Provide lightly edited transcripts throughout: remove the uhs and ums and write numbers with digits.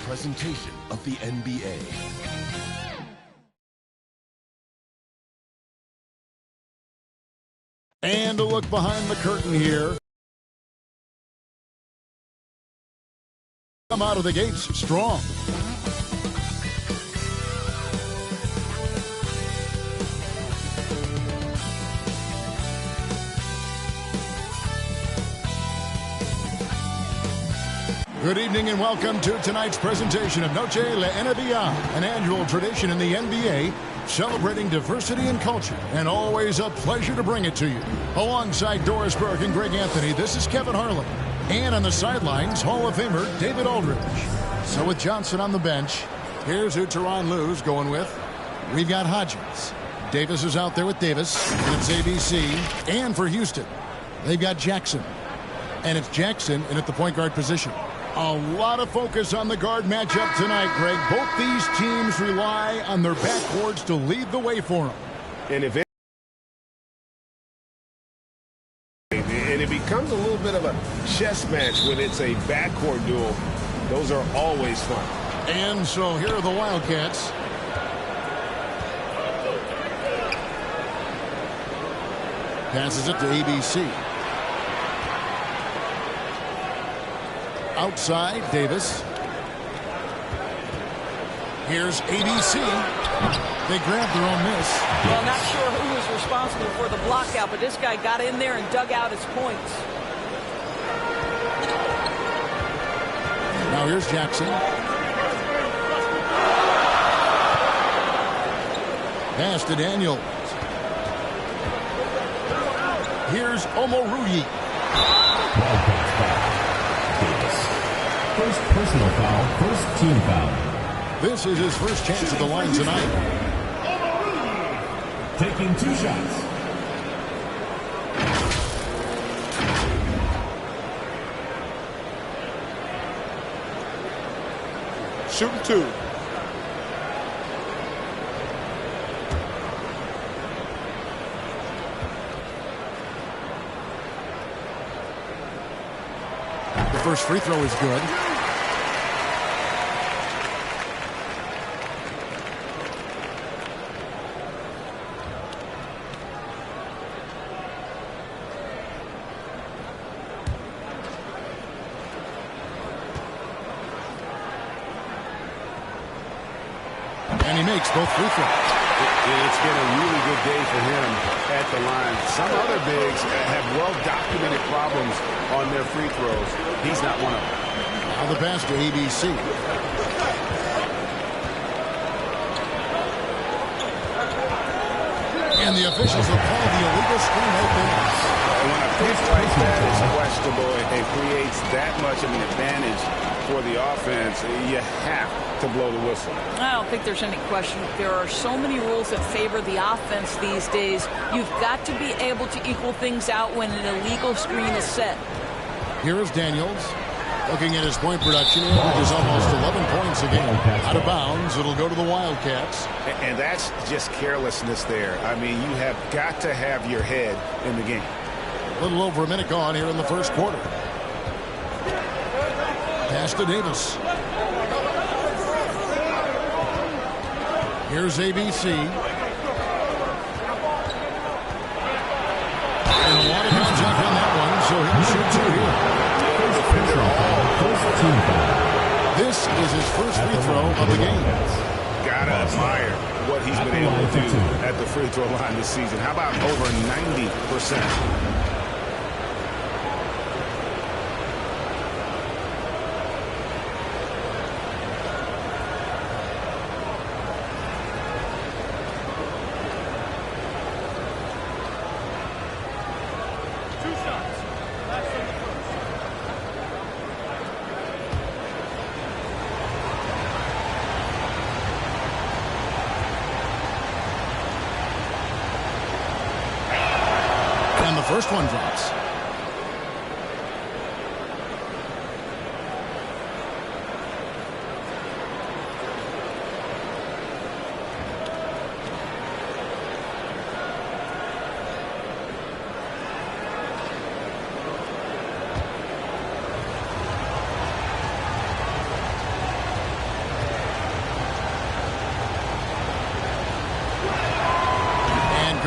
presentation of the NBA. And a look behind the curtain here. Come out of the gates strong. Good evening and welcome to tonight's presentation of Noche La NBA, an annual tradition in the NBA celebrating diversity and culture, and always a pleasure to bring it to you. Alongside Doris Burke and Greg Anthony, this is Kevin Harlan. And on the sidelines, Hall of Famer David Aldridge. So with Johnson on the bench, here's who Tyronn Lue's going with. We've got Hodgins. Davis is out there with Davis, and it's ABC. And for Houston, they've got Jackson. And it's Jackson in at the point guard position. A lot of focus on the guard matchup tonight, Greg. Both these teams rely on their backboards to lead the way for them. And it becomes a little bit of a chess match when it's a backcourt duel. Those are always fun. And so here are the Wildcats. Passes it to ABC. Outside, Davis. Here's ABC. They grabbed their own miss. Well, not sure who was responsible for the block out, but this guy got in there and dug out his points. Now here's Jackson. Pass to Daniels. Here's Omoruyi. First personal foul, first team foul. This is his first chance at the line tonight. Taking 2 shots. Shooting 2. The first free throw is good. And he makes both free throws. It's been a really good day for him at the line. Some other bigs have well-documented problems on their free throws. He's not one of them. Now the pass to ABC. And the officials have called the illegal screen open. When a pitch like that is questionable, it creates that much of an advantage for the offense. You have to blow the whistle. I don't think there's any question. There are so many rules that favor the offense these days. You've got to be able to equal things out when an illegal screen is set. Here is Daniels. Looking at his point production, he averages almost 11 points a game. Out of bounds, it'll go to the Wildcats. And that's just carelessness there. I mean, you have got to have your head in the game. A little over a minute gone here in the first quarter. Pass to Davis. Here's ABC. And a lot of contact on that one, so he'll shoot 2 here. This is his first free throw of the game. Gotta admire what he's been able to do at the free throw line this season. How about over 90%? First one drops.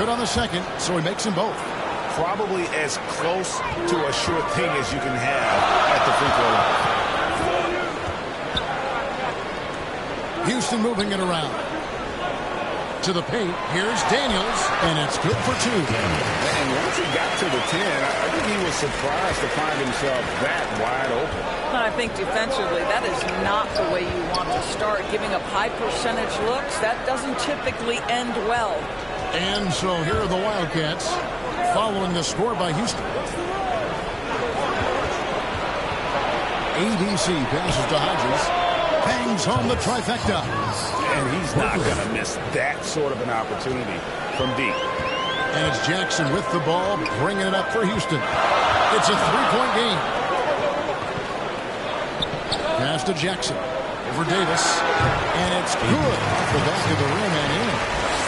good on the second, so he makes them both. Probably as close to a sure thing as you can have at the free throw line. Houston moving it around. To the paint, here's Daniels, and it's good for two. And once he got to the 10, I think he was surprised to find himself that wide open. I think defensively, that is not the way you want to start. Giving up high percentage looks, that doesn't typically end well. And so here are the Wildcats following the score by Houston. ABC passes to Hodges. Bangs home the trifecta. And he's not going to miss that sort of an opportunity from deep. And it's Jackson with the ball, bringing it up for Houston. It's a three-point game. Pass to Jackson. Over Davis. And it's good off the back of the rim and in.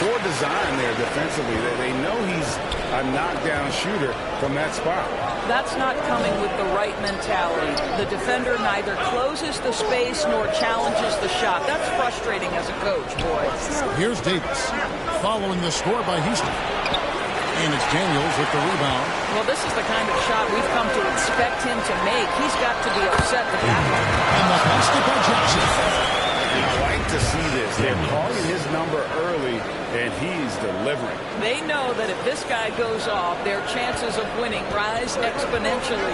Poor design there defensively. They know he's a knockdown shooter from that spot. That's not coming with the right mentality. The defender neither closes the space nor challenges the shot. That's frustrating as a coach, boy. Here's Davis following the score by Houston. And it's Daniels with the rebound. Well, this is the kind of shot we've come to expect him to make. He's got to be upset with that one. And the basket by Jackson. I like to see this. They're calling his number early, and he's delivering. They know that if this guy goes off, their chances of winning rise exponentially.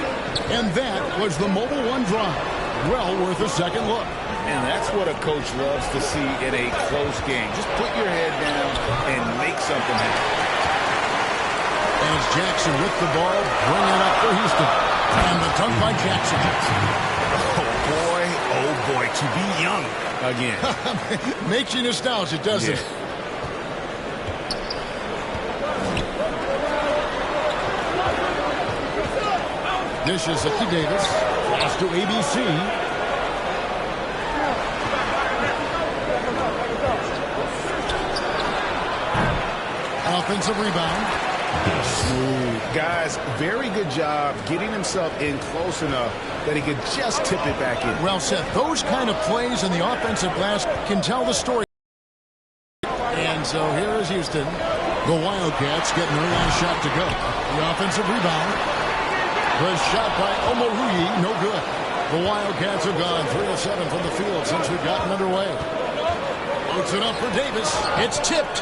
And that was the Mobile One drive. Well worth a second look. And that's what a coach loves to see in a close game. Just put your head down and make something happen. And it's Jackson with the ball, bringing it up for Houston. And the dunk by Jackson. Oh boy, to be young again. Makes you nostalgic, doesn't it? Dishes it to Davis. Pass to ABC. Offensive rebound. Smooth. Guys, very good job getting himself in close enough that he could just tip it back in. Well said. Those kind of plays in the offensive glass can tell the story. And so here is Houston. The Wildcats getting their last shot to go. The offensive rebound. The shot by Omoruyi, no good. The Wildcats have gone 3 of 7 from the field since we've gotten underway. Puts it up for Davis. It's tipped.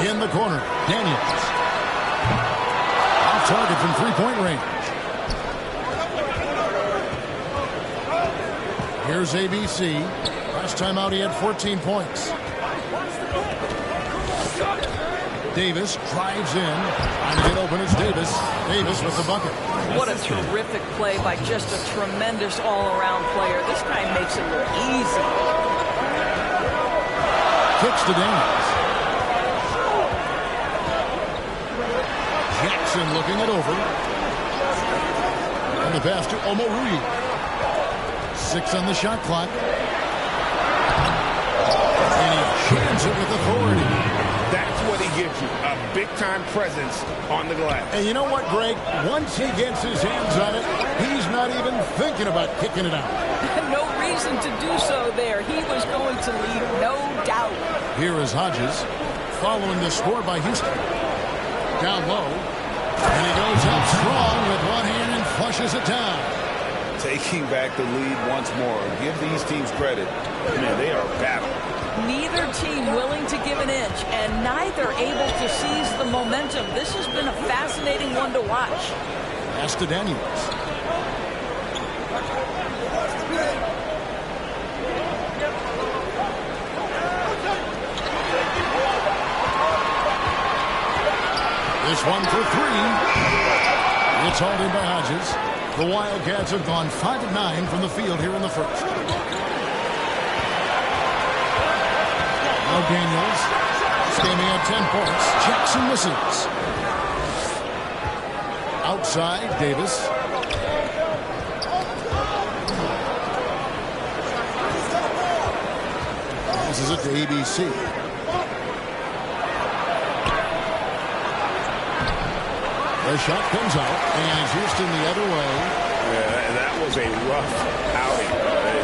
In the corner, Daniels. Off target from three-point range. Here's ABC. Last time out he had 14 points. Davis drives in. Trying to get open, it's Davis. Davis with the bucket. What a terrific play by just a tremendous all-around player. This guy makes it look easy. Kicks to Daniels. Jackson looking it over. And the pass to Omoruyi. 6 on the shot clock. And he jams it with authority. That's what he gives you, a big-time presence on the glass. And you know what, Greg? Once he gets his hands on it, he's not even thinking about kicking it out. No reason to do so there. He was going to lead, no doubt. Here is Hodges following the score by Houston. Down low. And he goes up strong with one hand and flushes it down. Taking back the lead once more. Give these teams credit. Man, they are battling. Neither team willing to give an inch, and neither able to seize the momentum. This has been a fascinating one to watch. Pass to Daniels. This one for 3. It's hauled in by Hodges. The Wildcats have gone 5 of 9 from the field here in the first. Now Daniels, standing at 10 points. Jackson misses. Outside, Davis. This is it to ABC. The shot comes out, and Houston the other way. Yeah, that was a rough outing.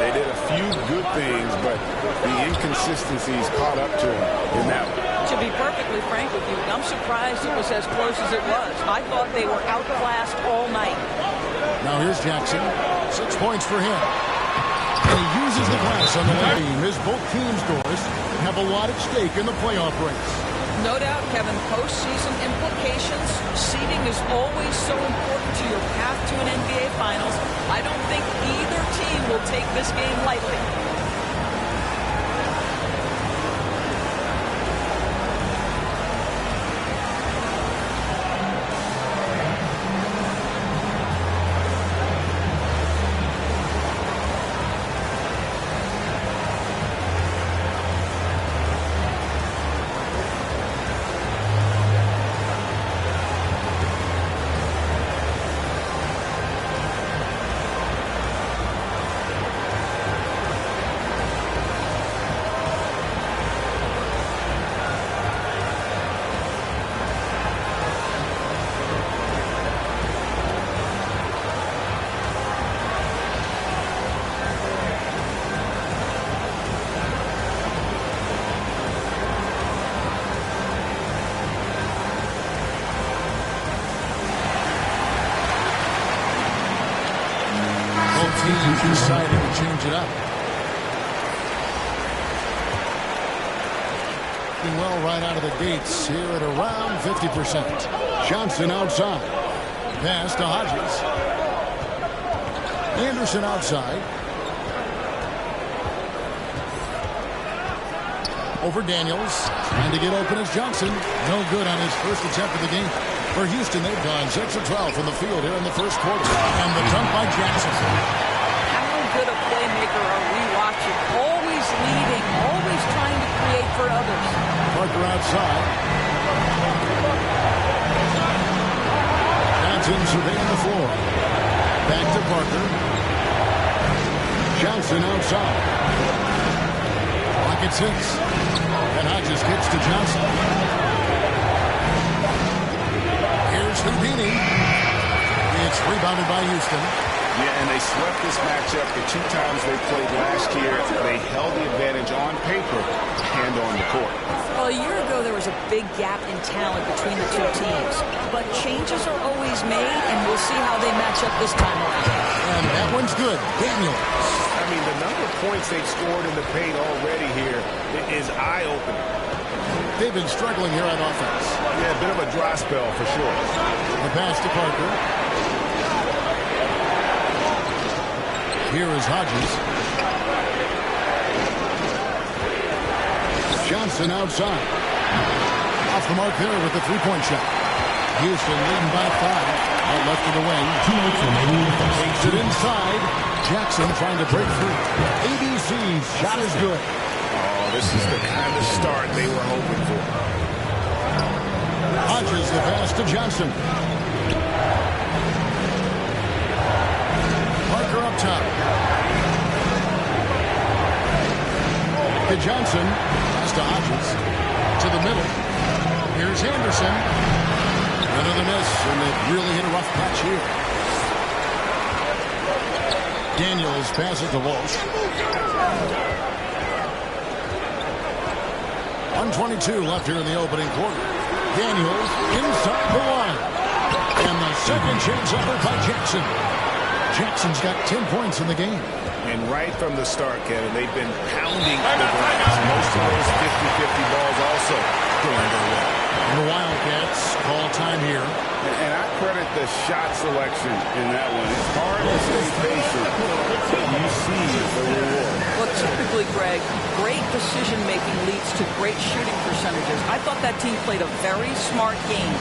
They did a few good things, but the inconsistencies caught up to him in that one. To be perfectly frank with you, I'm surprised it was as close as it was. I thought they were outclassed all night. Now here's Jackson. 6 points for him. And he uses the glass on the team as both teams, Doris, have a lot at stake in the playoff race. No doubt, Kevin, postseason implications. Seeding is always so important to your path to an NBA Finals. I don't think either team will take this game lightly. Decided to change it up. Doing well right out of the gates here at around 50%. Johnson outside. Pass to Hodges. Anderson outside. Over Daniels. Trying to get open as Johnson. No good on his first attempt of the game. For Houston, they've gone 6 of 12 from the field here in the first quarter. And the dunk by Jackson. Good a playmaker are we watching? Always leading, always trying to create for others. Parker outside. Johnson surveying the floor. Back to Parker. Johnson outside. Clock at 6. And Hodges gets to Johnson. Here's Houdini. It's rebounded by Houston. Yeah, and they swept this matchup the 2 times they played last year. They held the advantage on paper and on the court. Well, a year ago, there was a big gap in talent between the two teams. But changes are always made, and we'll see how they match up this time around. And that one's good. Daniels. I mean, the number of points they've scored in the paint already here is eye-opening. They've been struggling here on offense. Yeah, a bit of a dry spell for sure. The pass to Parker. Here is Hodges. Johnson outside. Off the mark there with the three-point shot. Houston leading by 5. Out left of the wing. 2 minutes remaining. Takes it inside. Jackson trying to break through. ABC's shot is good. Oh, this is the kind of start they were hoping for. Hodges the pass to Johnson. Parker up top. To Johnson. Pass to Hodges. To the middle. Here's Anderson. Another miss, and they've really hit a rough patch here. Daniels passes to Walsh. 1:22 left here in the opening quarter. Daniels inside the line. And the second chance effort by Jackson. Jackson's got 10 points in the game. And right from the start, Kevin, they've been pounding the glass. Most of those 50-50 balls also going their way. And the Wildcats call time here. And I credit the shot selection in that one. It's hard to stay patient, but you see the reward. Well, typically, Greg, great decision-making leads to great shooting percentages. I thought that team played a very smart game.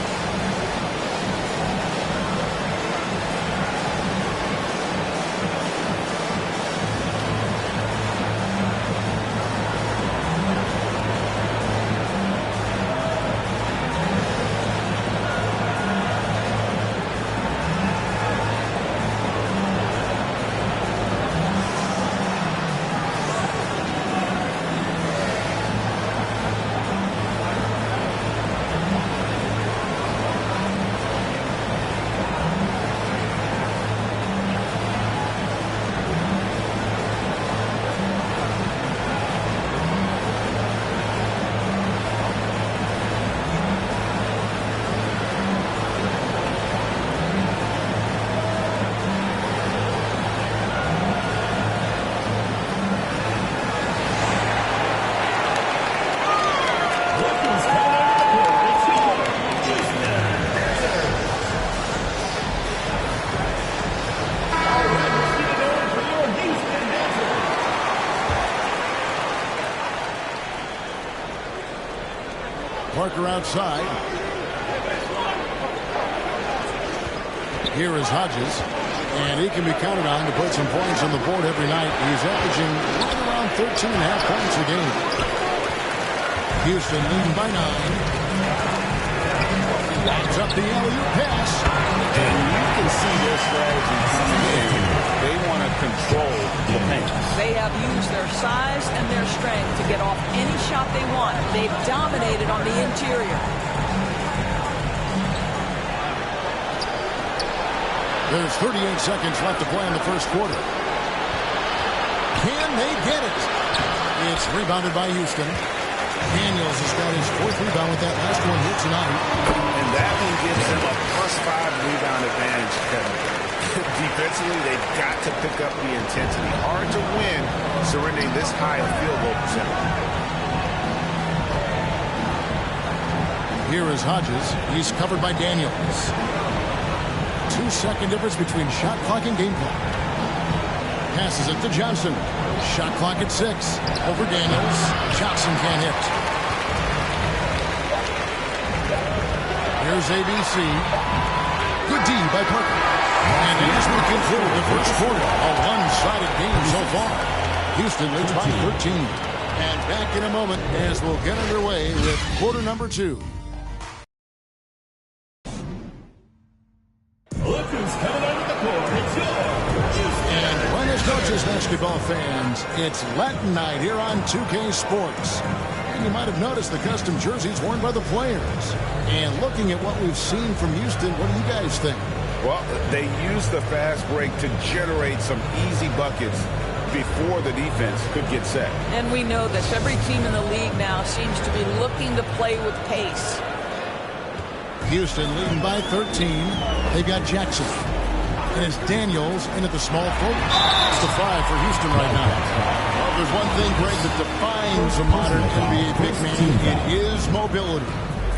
Parker outside. Here is Hodges, and he can be counted on to put some points on the board every night. He's averaging right around 13.5 points a game. Houston leading by 9. Lines up the alley-oop pass. And you can see their strategy coming in. They want to control the paint. They have used their size and their strength to get off any shot they want. They've dominated on the interior. There's 38 seconds left to play in the first quarter. Can they get it? It's rebounded by Houston. Daniels has got his 4th rebound with that last one here tonight. And that one gives them a +5 rebound advantage, Kevin. Defensively, they've got to pick up the intensity. Hard to win surrendering this high a field goal percentage. Here is Hodges. He's covered by Daniels. 2-second difference between shot clock and game clock. Passes it to Johnson. Shot clock at 6. Over Daniels. Johnson can't hit. Here's ABC. Good D by Parker. And as we conclude the first quarter, a one-sided game so far. Houston leads by 13. And back in a moment as we'll get underway with quarter number 2. Look who's coming onto the court. It's And Buenos Noches, basketball fans. It's Latin night here on 2K Sports. And you might have noticed the custom jerseys worn by the players. And looking at what we've seen from Houston, what do you guys think? Well, they use the fast break to generate some easy buckets before the defense could get set. And we know this. Every team in the league now seems to be looking to play with pace. Houston leading by 13. They've got Jackson. And it's Daniels in at the small forward. It's the 5 for Houston right now. Well, there's one thing, Greg, that defines a modern NBA big man. It is mobility.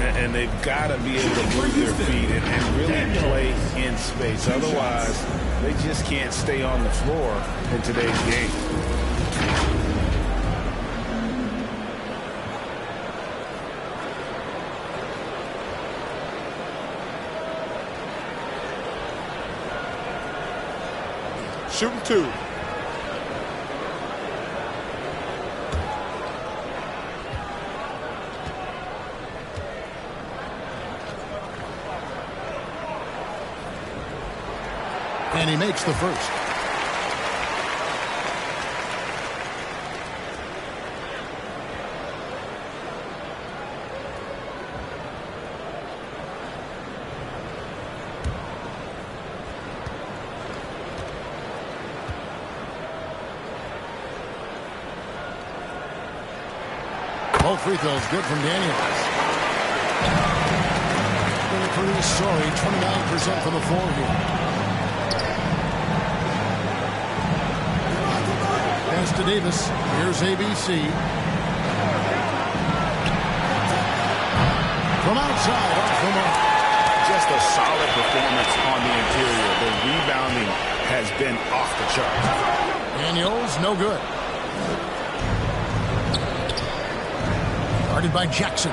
And they've got to be able to move their feet and really play in space. Otherwise, they just can't stay on the floor in today's game. Shooting 2. And he makes the first. Both free throws good from Daniels. Been pretty sorry, 29% from the floor here. Pass to Davis. Here's ABC. From outside, off the mark. Just a solid performance on the interior. The rebounding has been off the charts. Daniels, no good. Guarded by Jackson.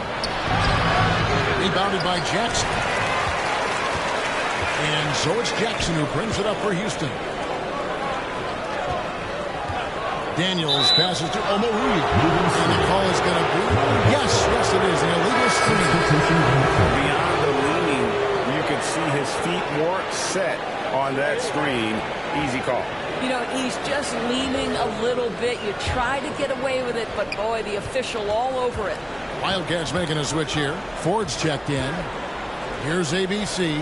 Rebounded by Jackson. And so it's Jackson who brings it up for Houston. Daniels passes to Omoruyi. And the call is going to be, yes, it is, an illegal screen. Beyond the leaning, you can see his feet more set on that screen. Easy call. You know, he's just leaning a little bit. You try to get away with it, but boy, the official all over it. Wildcats making a switch here. Ford's checked in. Here's ABC.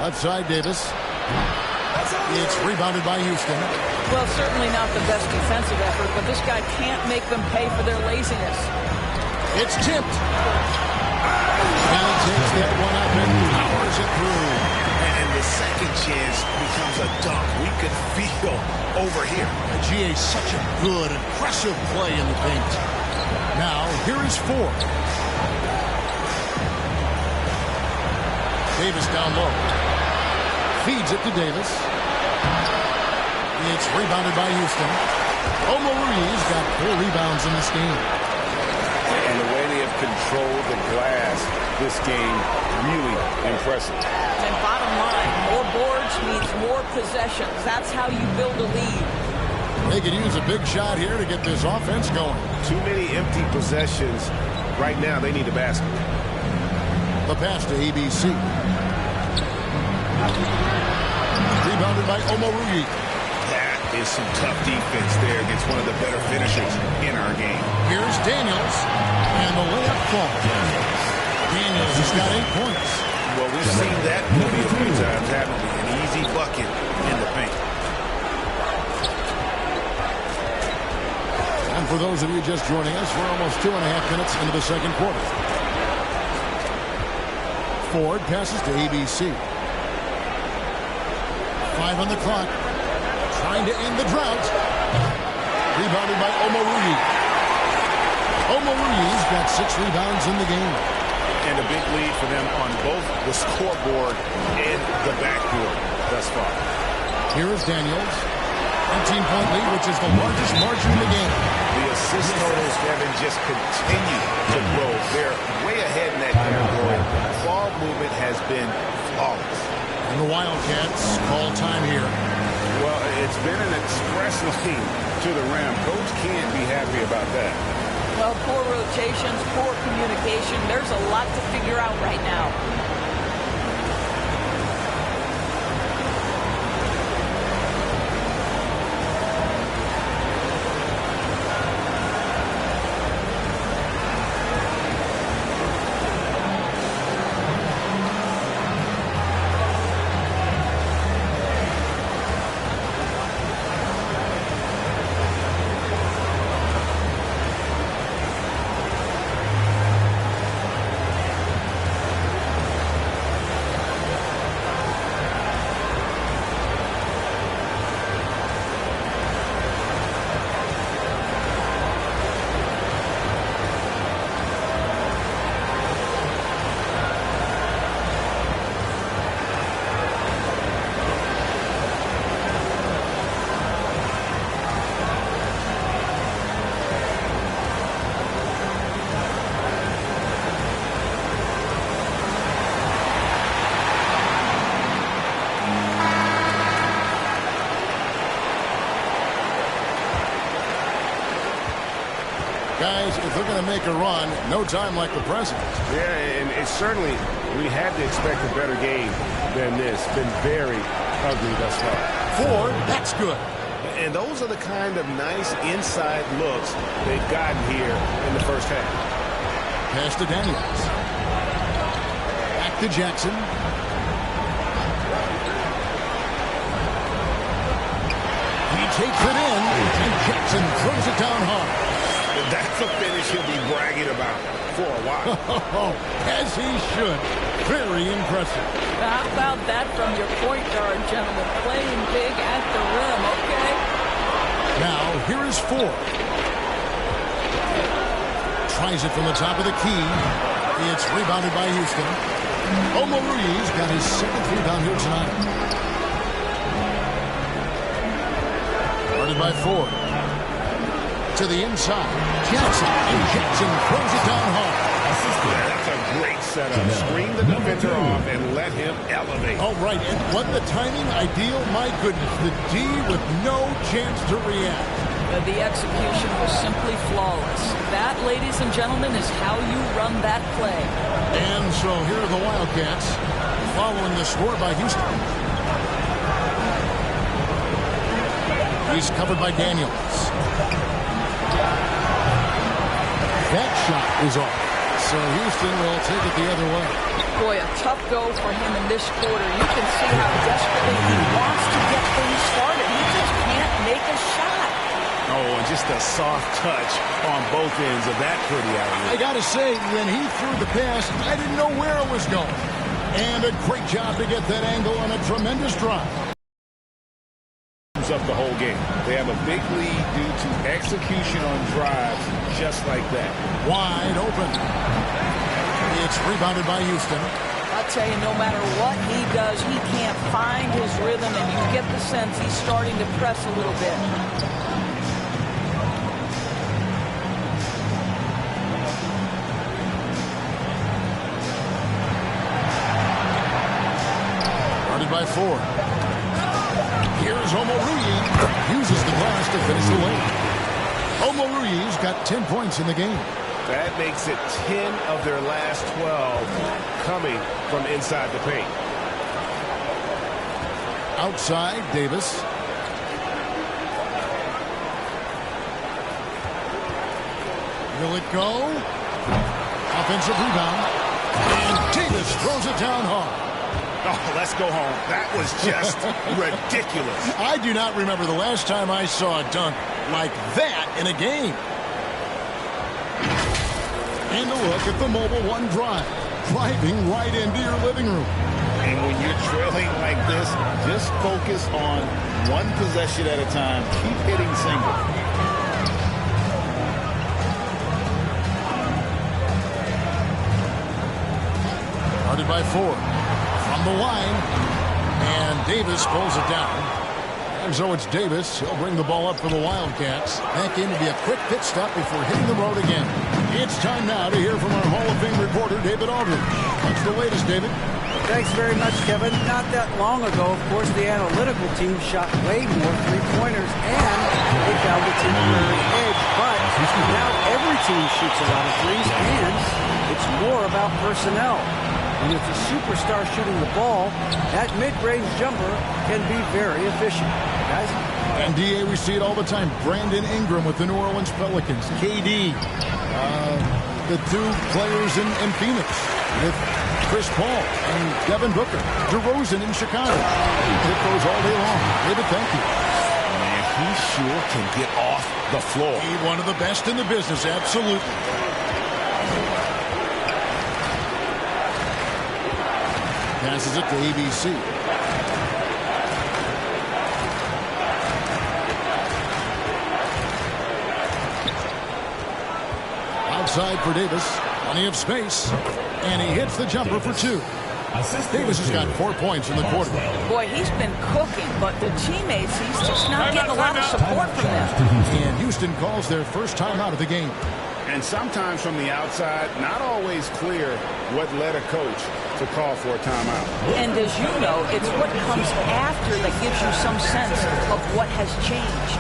Left side, Davis. It's rebounded by Houston. Well, certainly not the best defensive effort, but this guy can't make them pay for their laziness. It's tipped. And he takes that one up and powers it through. And the second chance becomes a dunk. We could feel over here. GA, such a good, impressive play in the paint. Now, here is Ford. Davis down low. Feeds it to Davis. It's rebounded by Houston. Ruiz got 4 rebounds in this game. And the way they have controlled the glass this game, really impressive. And bottom line, more boards means more possessions. That's how you build a lead. They could use a big shot here to get this offense going. Too many empty possessions. Right now, they need a basket. The pass to ABC. Rebounded by Ruiz. That is some tough defense there against one of the better finishers in our game. Here's Daniels, and the layup falls. Daniels has got 8 points. Well, we've seen that movie a few times, haven't we? An easy bucket in the paint. And for those of you just joining us, we're almost 2.5 minutes into the second quarter. Ford passes to ABC. 5 on the clock. Trying to end the drought. Rebounded by Ruiz. Ruiz got 6 rebounds in the game. And a big lead for them on both the scoreboard and the backboard thus far. Here is Daniels. 19-point lead, which is the largest margin in the game. The assist totals, Kevin, just continue to grow. They're way ahead in that category. Ball movement has been flawless. And the Wildcats call time here. Well, it's been an express lane to the rim. Coach can't be happy about that. Well, poor rotations, poor communication. There's a lot to figure out right now. Guys, if they're going to make a run, no time like the present. Yeah, and it's certainly, we had to expect a better game than this. Been very ugly thus far. 4, that's good. And those are the kind of nice inside looks they've gotten here in the first half. Pass to Daniels. Back to Jackson. He takes it in, and Jackson throws it down hard. That's a finish he'll be bragging about for a while. As he should. Very impressive. How about that from your point guard, gentlemen? Playing big at the rim, okay? Now, here is Ford. Tries it from the top of the key. It's rebounded by Houston. Ruiz got his 2nd rebound here tonight. Guarded by Ford. To the inside. Jackson. And Jackson throws it down hard. That's a great setup. Screen the defender off and let him elevate. All right, and wasn't the timing ideal? My goodness, the D with no chance to react. The execution was simply flawless. That, ladies and gentlemen, is how you run that play. And so here are the Wildcats following the score by Houston. He's covered by Daniels. That shot is off. So Houston will take it the other way. Boy, a tough go for him in this quarter. You can see how desperately he wants to get things started. He just can't make a shot. Oh, and just a soft touch on both ends of that pretty alley. I got to say, when he threw the pass, I didn't know where it was going. And a great job to get that angle on a tremendous drive. Up the whole game. They have a big lead due to execution on drives just like that. Wide open. It's rebounded by Houston. I'll tell you, no matter what he does, he can't find his rhythm, and you get the sense he's starting to press a little bit. Guarded by 4. Here's Omoruyi. Uses the glass to finish the lane. Omoruyi's got 10 points in the game. That makes it 10 of their last 12 coming from inside the paint. Outside, Davis. Will it go? Offensive rebound. And Davis throws it down hard. Oh, let's go home. That was just ridiculous. I do not remember the last time I saw a dunk like that in a game. And a look at the Mobile One drive. Driving right into your living room. And when you're trailing like this, just focus on one possession at a time. Keep hitting singles. Guarded by 4. From the line. And Davis pulls it down. And so it's Davis. He'll bring the ball up for the Wildcats. Back in to be a quick pit stop before hitting the road again. It's time now to hear from our Hall of Fame reporter, David Aldridge. What's the latest, David? Thanks very much, Kevin. Not that long ago, of course, the analytical team shot way more three-pointers, and they found a temporary edge. But now every team shoots a lot of threes, and it's more about personnel. And with the superstar shooting the ball, that mid-range jumper can be very efficient. Guys? And, D.A., we see it all the time. Brandon Ingram with the New Orleans Pelicans. KD. The two players in Phoenix with Chris Paul and Devin Booker. DeRozan in Chicago. It goes all day long. David, thank you. Man, he sure can get off the floor. He's one of the best in the business, absolutely. Passes it to ABC. Outside for Davis. Plenty of space. And he hits the jumper for 2. Davis has got 4 points in the quarter. Boy, he's been cooking, but the teammates, he's just not getting a lot of support from them. And Houston calls their first time out of the game. And sometimes from the outside, not always clear what led a coach to call for a timeout. And as you know, it's what comes after that gives you some sense of what has changed.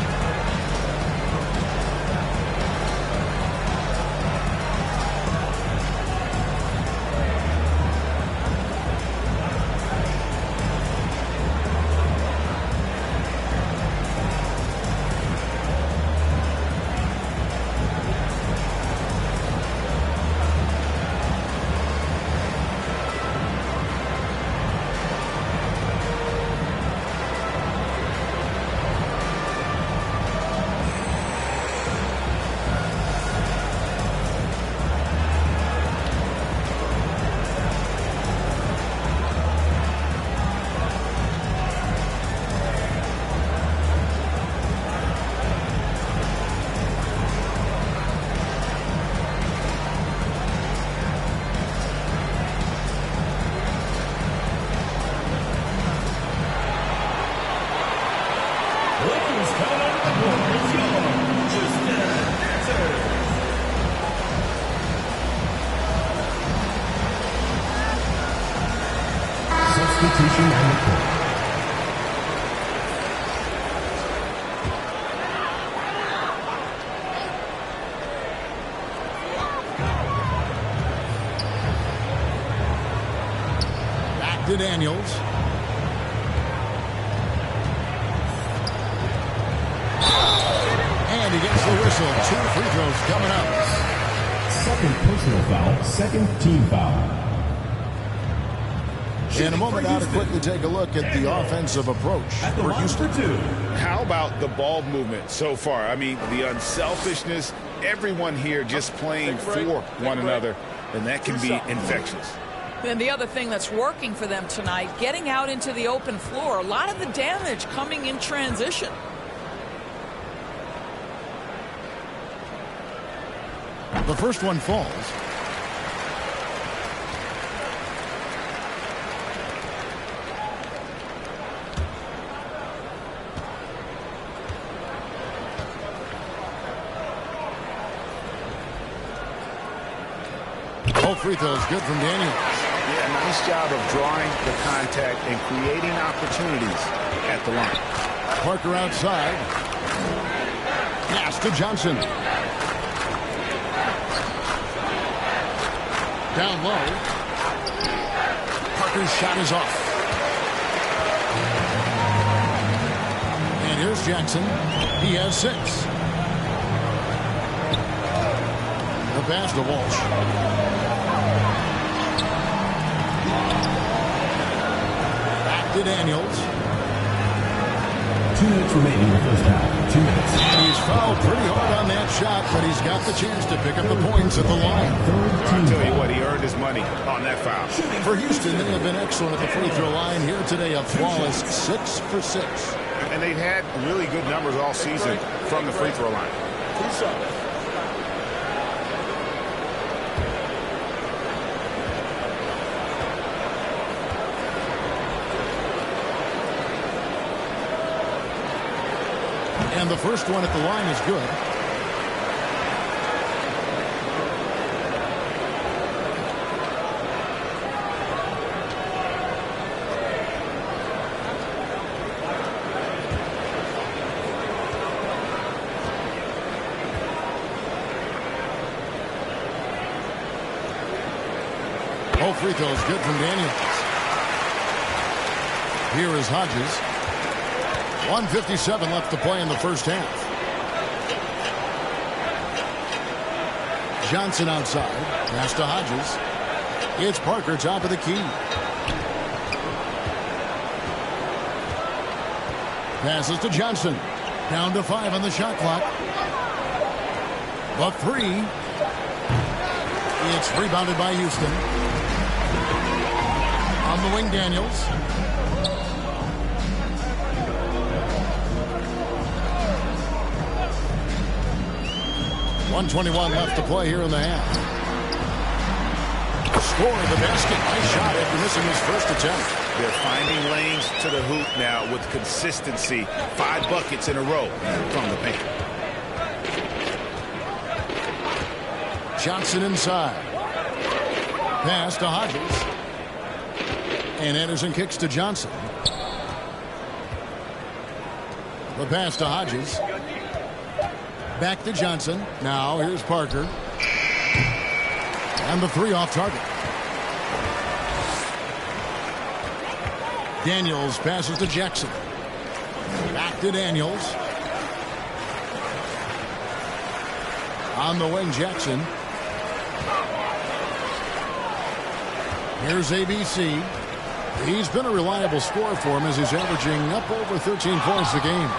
Substitution on the court. Back to Daniels. And he gets the whistle. 2 free throws coming up. Second personal foul, second team foul. In a moment now to quickly take a look at the offensive approach for Houston. How about the ball movement so far? I mean, the unselfishness, everyone here just playing for one another, and that can be infectious. And the other thing that's working for them tonight, getting out into the open floor, a lot of the damage coming in transition. The first one falls. Both free throws good from Daniels. Yeah, nice job of drawing the contact and creating opportunities at the line. Parker outside. Pass to Johnson. Down low. Parker's shot is off. And here's Jackson. He has 6. The pass to Walsh. Back to Daniels. 2 minutes remaining in the first half. 2 minutes. And he's fouled pretty hard on that shot, but he's got the chance to pick up the points at the line. I'll tell you what, he earned his money on that foul. For Houston, they have been excellent at the free throw line here today. A flawless 6 for 6. And they've had really good numbers all season from the free throw line. And the first one at the line is good. All free throws good from Daniels. Here is Hodges. 1:57 left to play in the first half. Johnson outside. Pass to Hodges. It's Parker top of the key. Passes to Johnson. Down to 5 on the shot clock. The 3. It's rebounded by Houston. On the wing, Daniels. .121 left to play here in the half. Score the basket. Nice shot after missing his first attempt. They're finding lanes to the hoop now with consistency. 5 buckets in a row from the paint. Johnson inside. Pass to Hodges. And Anderson kicks to Johnson. The pass to Hodges. Back to Johnson. Now here's Parker. And the 3 off target. Daniels passes to Jackson. Back to Daniels. On the wing, Jackson. Here's ABC. He's been a reliable scorer for him as he's averaging up over 13 points a game.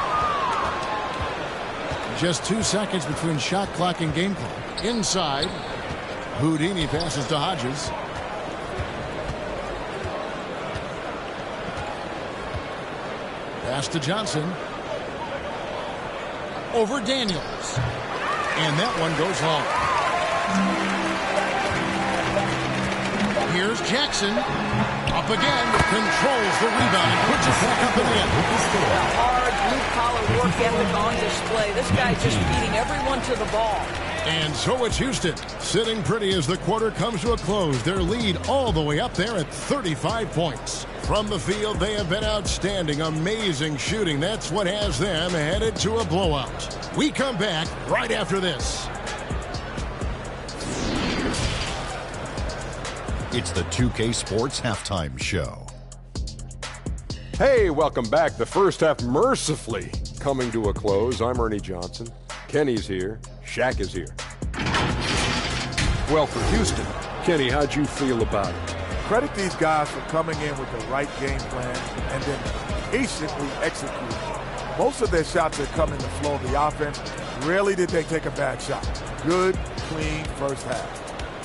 Just 2 seconds between shot clock and game clock. Inside, Houdini passes to Hodges. Pass to Johnson. Over Daniels. And that one goes long. Here's Jackson. Up again. Controls the rebound and puts it back up in the end. Hard, blue-collar work ethic on display. This guy just beating everyone to the ball. And so it's Houston sitting pretty as the quarter comes to a close. Their lead all the way up there at 35 points. From the field, they have been outstanding. Amazing shooting. That's what has them headed to a blowout. We come back right after this. It's the 2K Sports Halftime Show. Hey, welcome back. The first half mercifully coming to a close. I'm Ernie Johnson. Kenny's here. Shaq is here. Well, for Houston, Kenny, how'd you feel about it? credit these guys for coming in with the right game plan and then patiently executing. Most of their shots that come in the flow of the offense, rarely did they take a bad shot. Good, clean first half.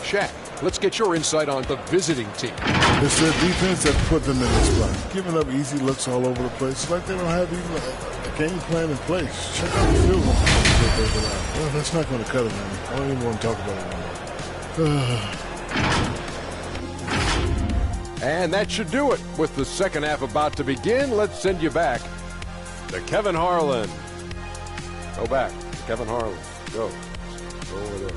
Shaq, let's get your insight on the visiting team. It's their defense that put them in this spot. Giving up easy looks all over the place. It's like they don't have even a game plan in place. Check out the field goal. Well, that's not going to cut it, man. I don't even want to talk about it anymore. And that should do it. With the second half about to begin, let's send you back to Kevin Harlan. Go back to Kevin Harlan. Go. Go over there.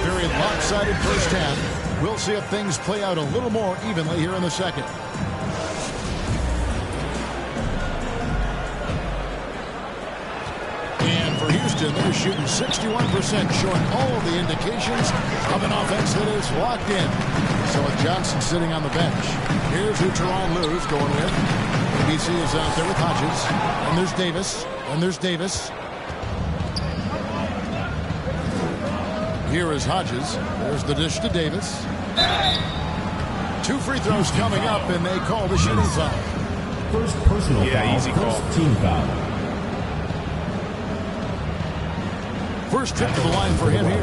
very lopsided first half. We'll see if things play out a little more evenly here in the second. And for Houston, they're shooting 61%, showing all the indications of an offense that is locked in. So with Johnson sitting on the bench, here's who Teron Lue's going with. ABC is out there with Hodges. And there's Davis. And there's Davis. Here is Hodges. There's the dish to Davis. 2 free throws coming up, and they call the shooting foul. First personal foul, easy call. first team foul. First trip to the line for him here.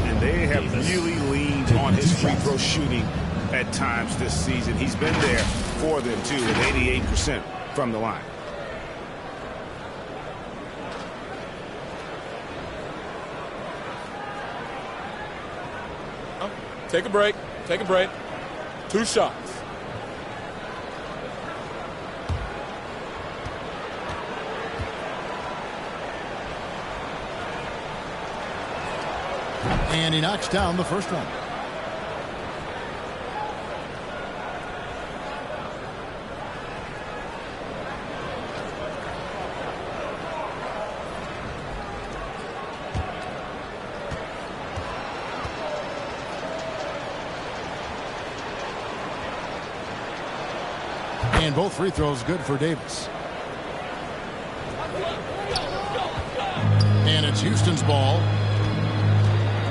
And they have really leaned on his free throw shooting at times this season. He's been there for them, too, with 88% from the line. Take a break. Take a break. 2 shots. And he knocks down the first one. And both free throws good for Davis. And it's Houston's ball.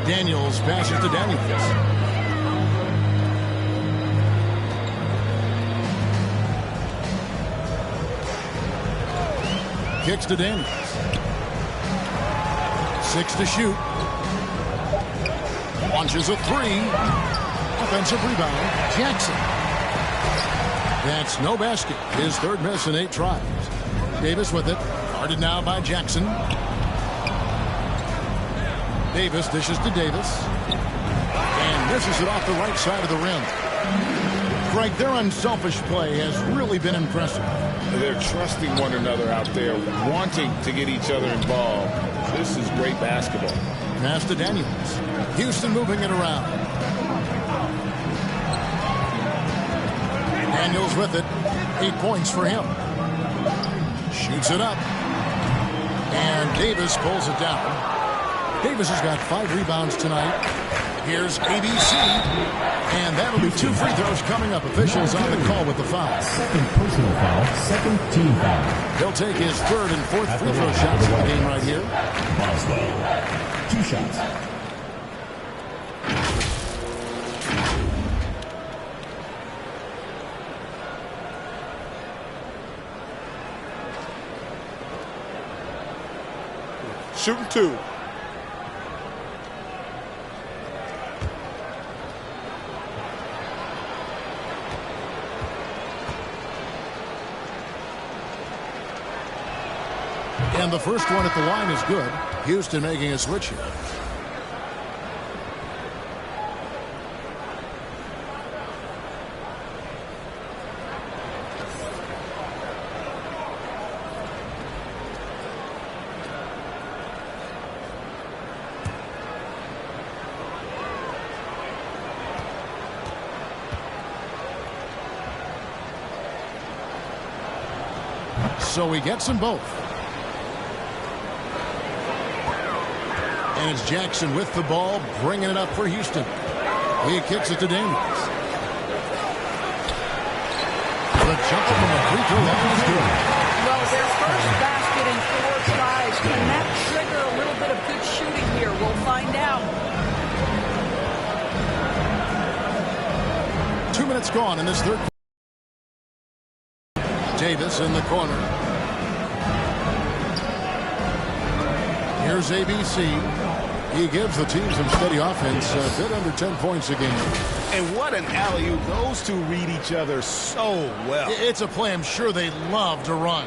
Daniels passes to Daniels. Kicks to Daniels. 6 to shoot. Launches a 3. Offensive rebound. Jackson. That's no basket. His third miss in 8 tries. Davis with it. Guarded now by Jackson. Davis dishes to Davis. And misses it off the right side of the rim. Greg, their unselfish play has really been impressive. They're trusting one another out there, wanting to get each other involved. This is great basketball. Pass to Daniels. Houston moving it around. Daniels with it. 8 points for him. Shoots it up. And Davis pulls it down. Davis has got 5 rebounds tonight. Here's ABC. And that'll be 2 free throws coming up. Officials on the call with the foul. Second personal foul, second team foul. He'll take his 3rd and 4th free throw shots in the game right here. Boswell, 2 shots. Shooting 2. And the first one at the line is good. Houston making a switch here. So he gets them both. And it's Jackson with the ball, bringing it up for Houston. He kicks it to Daniels. The jumper from the free throw line is good. Well, their first basket in 4 tries. Can that trigger a little bit of good shooting here? We'll find out. 2 minutes gone in this third. Davis in the corner. Here's ABC. He gives the team some steady offense, a bit under 10 points a game. And what an alley-oop. Those two read each other so well. It's a play I'm sure they love to run.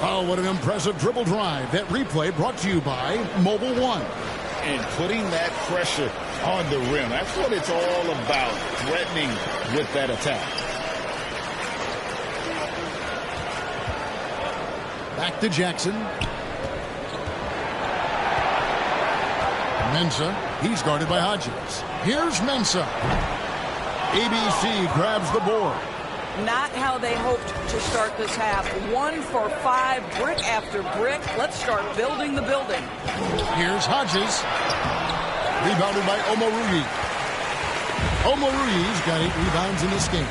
Oh, what an impressive dribble drive. That replay brought to you by Mobile One. And putting that pressure on the rim. That's what it's all about, threatening with that attack. Back to Jackson. Mensah, He's guarded by Hodges. Here's Mensah. ABC grabs the board. Not how they hoped to start this half. 1 for 5, brick after brick. Let's start building the building. Here's Hodges. Rebounded by Omoruyi. Omoruyi's got 8 rebounds in this game.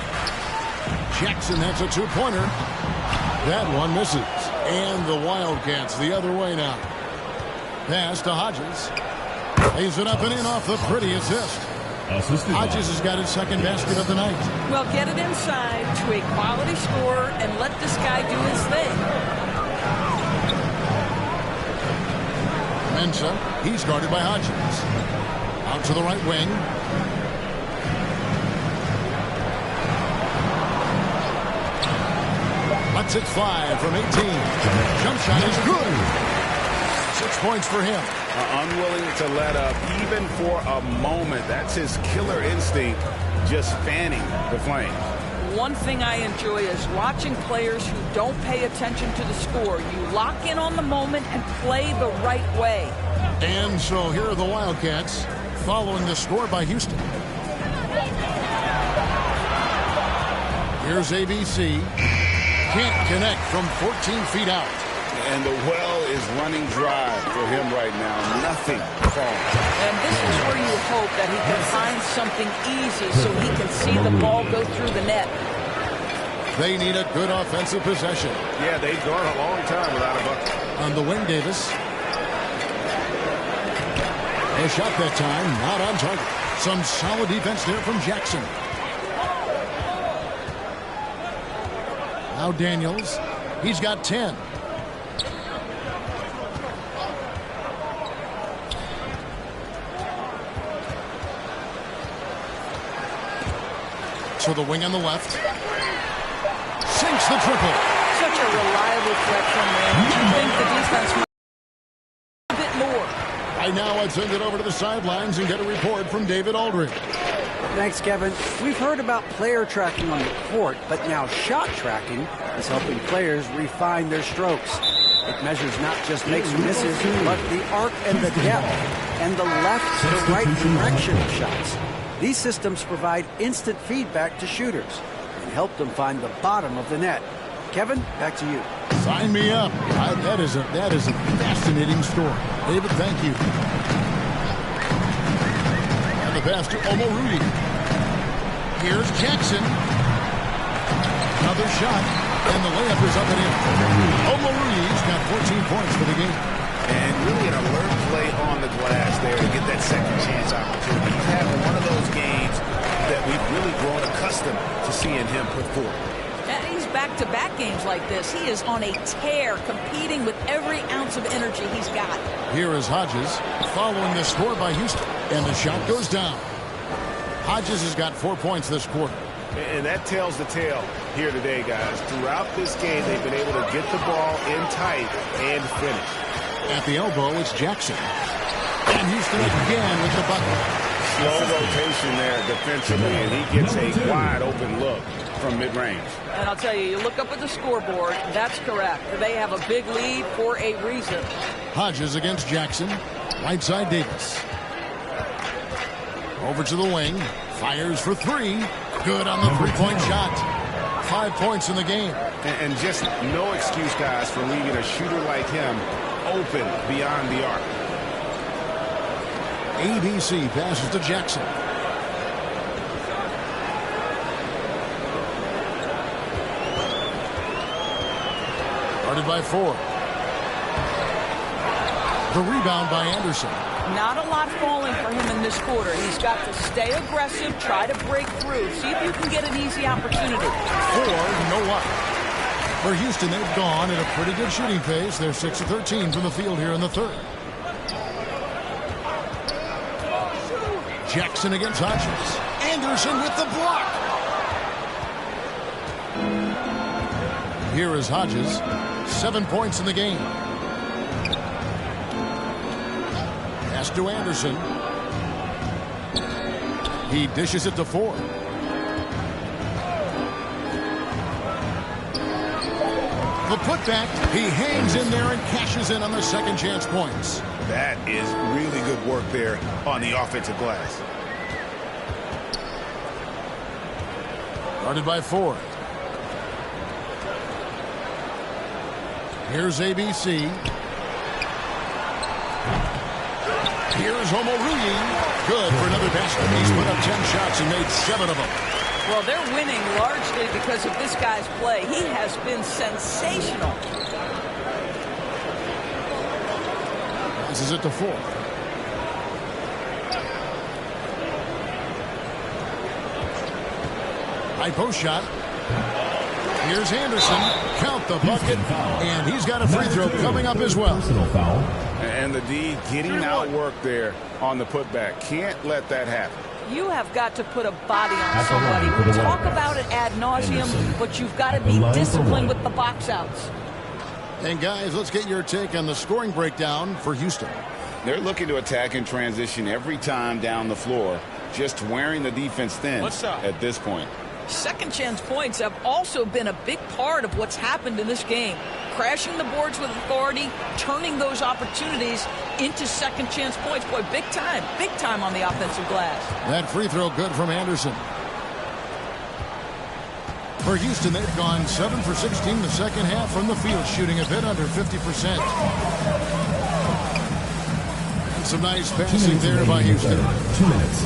Jackson, that's a 2-pointer. That one misses. And the Wildcats the other way now. Pass to Hodges. Lays it up and in off the pretty assist. Hodges has got his second basket of the night. Well, get it inside to a quality scorer and let this guy do his thing. Mensah, he's guarded by Hodges. Out to the right wing. Lets it fly from 18. Jump shot is good. 6 points for him. Unwilling to let up even for a moment. That's his killer instinct, just fanning the flames. One thing I enjoy is watching players who don't pay attention to the score. You lock in on the moment and play the right way. And so here are the Wildcats following the score by Houston. Here's ABC. Can't connect from 14 feet out. And the well is running dry for him right now. Nothing falling. And this is where you hope that he can find something easy so he can see the ball go through the net. They need a good offensive possession. Yeah, they've gone a long time without a bucket. On the wing, Davis. A shot that time, not on target. Some solid defense there from Jackson. Now Daniels. He's got 10. To the wing on the left. Sinks the triple. Such a reliable threat from there. You think the defense might a bit more. Right now, I'd send it over to the sidelines and get a report from David Aldridge. Thanks, Kevin. We've heard about player tracking on the court, but now shot tracking is helping players refine their strokes. It measures not just makes or misses, but the arc and the depth, and the left to right direction of shots. These systems provide instant feedback to shooters and help them find the bottom of the net. Kevin, back to you. Sign me up. That is a fascinating story. David, thank you. And the pass to Omoruyi. Here's Jackson. Another shot, and the layup is up and in. Omoruyi's got 14 points for the game. And really an alert play on the glass there to get that second chance opportunity. He's having one of those games that we've really grown accustomed to seeing him put forward. And he's back-to-back games like this. He is on a tear, competing with every ounce of energy he's got. Here is Hodges following the score by Houston, and the shot goes down. Hodges has got 4 points this quarter. And that tells the tale here today, guys. Throughout this game, they've been able to get the ball in tight and finish. At the elbow, it's Jackson. And Houston again with the bucket. Slow rotation there defensively, and he gets a wide open look from mid-range. And I'll tell you, you look up at the scoreboard, that's correct. They have a big lead for a reason. Hodges against Jackson. Right side Davis. Over to the wing. Fires for 3. Good on the three-point shot. 5 points in the game. And just no excuse, guys, for leaving a shooter like him open beyond the arc. ABC passes to Jackson. Guarded by 4. The rebound by Anderson. Not a lot falling for him in this quarter. He's got to stay aggressive, try to break through, see if you can get an easy opportunity. 4, no luck. For Houston, they've gone at a pretty good shooting pace. They're 6 of 13 from the field here in the third. Jackson against Hodges. Anderson with the block. Here is Hodges. 7 points in the game. Pass to Anderson. He dishes it to 4. The putback, he hangs in there and cashes in on the second chance points. That is really good work there on the offensive glass. Guarded by Ford. Here's ABC. Here's Omoruyi. Good for another basket. He's put up 10 shots and made 7 of them. Well, they're winning largely because of this guy's play. He has been sensational. This is it to 4. High post shot. Here's Anderson. Count the bucket. And he's got a free throw coming up as well. Personal foul. And the D getting outworked there on the putback. Can't let that happen. You have got to put a body on somebody. We talk about it ad nauseum, but you've got to be disciplined with the box outs. And guys, let's get your take on the scoring breakdown for Houston. They're looking to attack in transition every time down the floor, just wearing the defense thin at this point. Second chance points have also been a big part of what's happened in this game. Crashing the boards with authority, turning those opportunities into second chance points. Boy, big time on the offensive glass. That free throw good from Anderson. For Houston, they've gone 7 for 16 the second half from the field, shooting a bit under 50%. And some nice passing there by Houston. 2 minutes.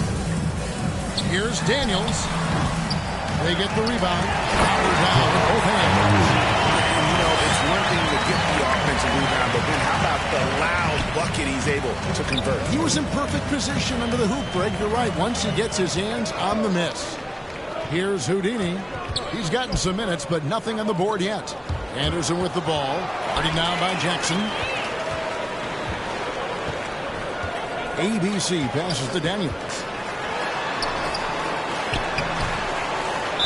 Here's Daniels. They get the rebound. Power down with both hands. And, you know, it's one thing to get the offensive rebound, but then how about the loud bucket he's able to convert? He was in perfect position under the hoop, Greg. You're right. Once he gets his hands on the miss. Here's Houdini. He's gotten some minutes, but nothing on the board yet. Anderson with the ball. Guarded now by Jackson. ABC passes to Daniels.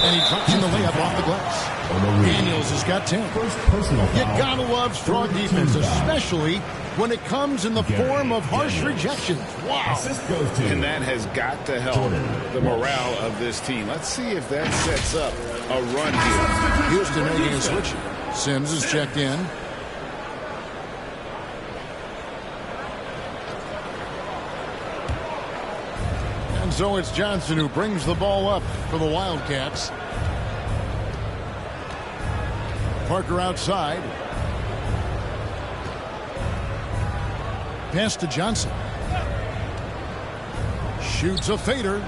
And he drops in the layup off the glass. Daniels has got 10. You gotta love strong defense, especially when it comes in the form of harsh rejections. Wow. And that has got to help the morale of this team. Let's see if that sets up a run here. Houston making a switch. Sims is checked in. And so it's Johnson who brings the ball up for the Wildcats. Parker outside. Pass to Johnson. Shoots a fader.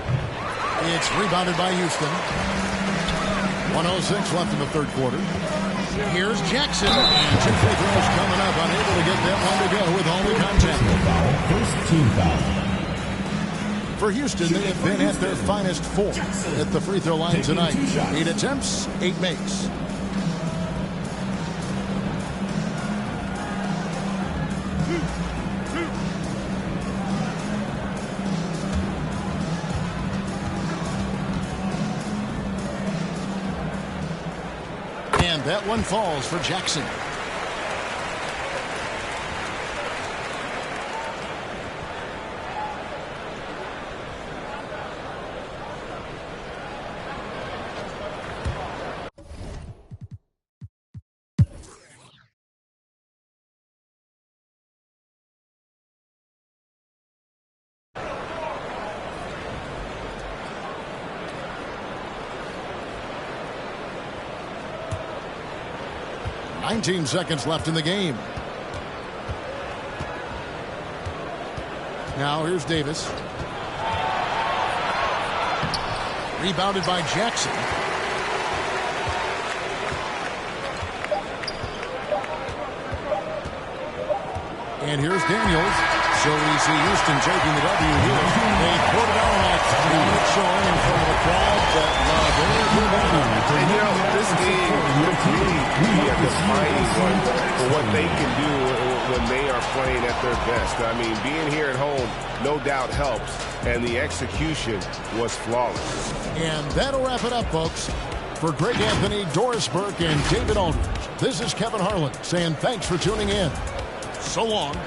It's rebounded by Houston. 1:06 left in the third quarter. Here's Jackson. And 2 free throws coming up. Unable to get that one to go with all the contact. First team foul. For Houston, they have been at their finest 4 at the free throw line tonight. 8 attempts, 8 makes. And that one falls for Jackson. Nineteen seconds left in the game. Now here's Davis. Rebounded by Jackson. And here's Daniels. So we see Houston taking the W here. They put it on a dominant showing in front of a crowd that loved every minute. And you know, this game would really be a defining one for what they can do when they are playing at their best. I mean, being here at home no doubt helps, and the execution was flawless. And that'll wrap it up, folks. For Greg Anthony, Doris Burke, and David Aldridge, this is Kevin Harlan saying thanks for tuning in. So long.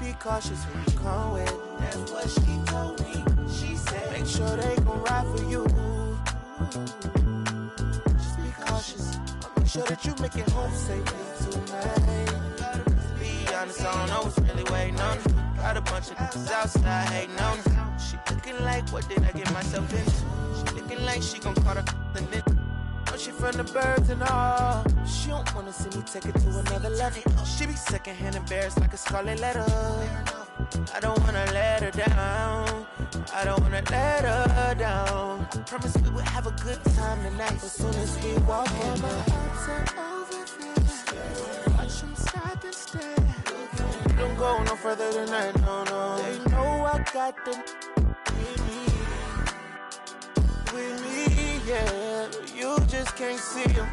Be cautious who you come with. That's what she told me. She said, make sure they gon' ride for you. Just be cautious. Make sure that you make it home safely tonight. Be honest, I don't know what's really waiting on me. Got a bunch of niggas outside hating on me. She looking like, what did I get myself into? She looking like she gon' call her the nigga. She from the birds and all. She don't wanna see me take it to another level. She be secondhand embarrassed like a scarlet letter. I don't wanna let her down. I don't wanna let her down. I promise we would have a good time tonight. As soon as we walk in, my arms are over there. Watch them stop and stare. Don't go no further than that, no, no. They know I got them with me, yeah. You just can't see them.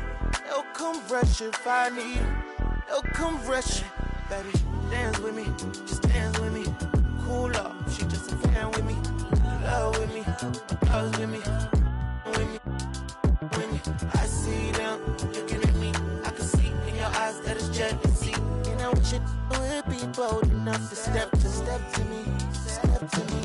They'll come rush if I need them. They'll come rush. Baby, dance with me, just dance with me. Cool off, she just a fan with me. Love with me, loves with me. With me, I see them looking at me. I can see in your eyes that it's jealousy. And I wish it would be bold enough to step to me, step to me.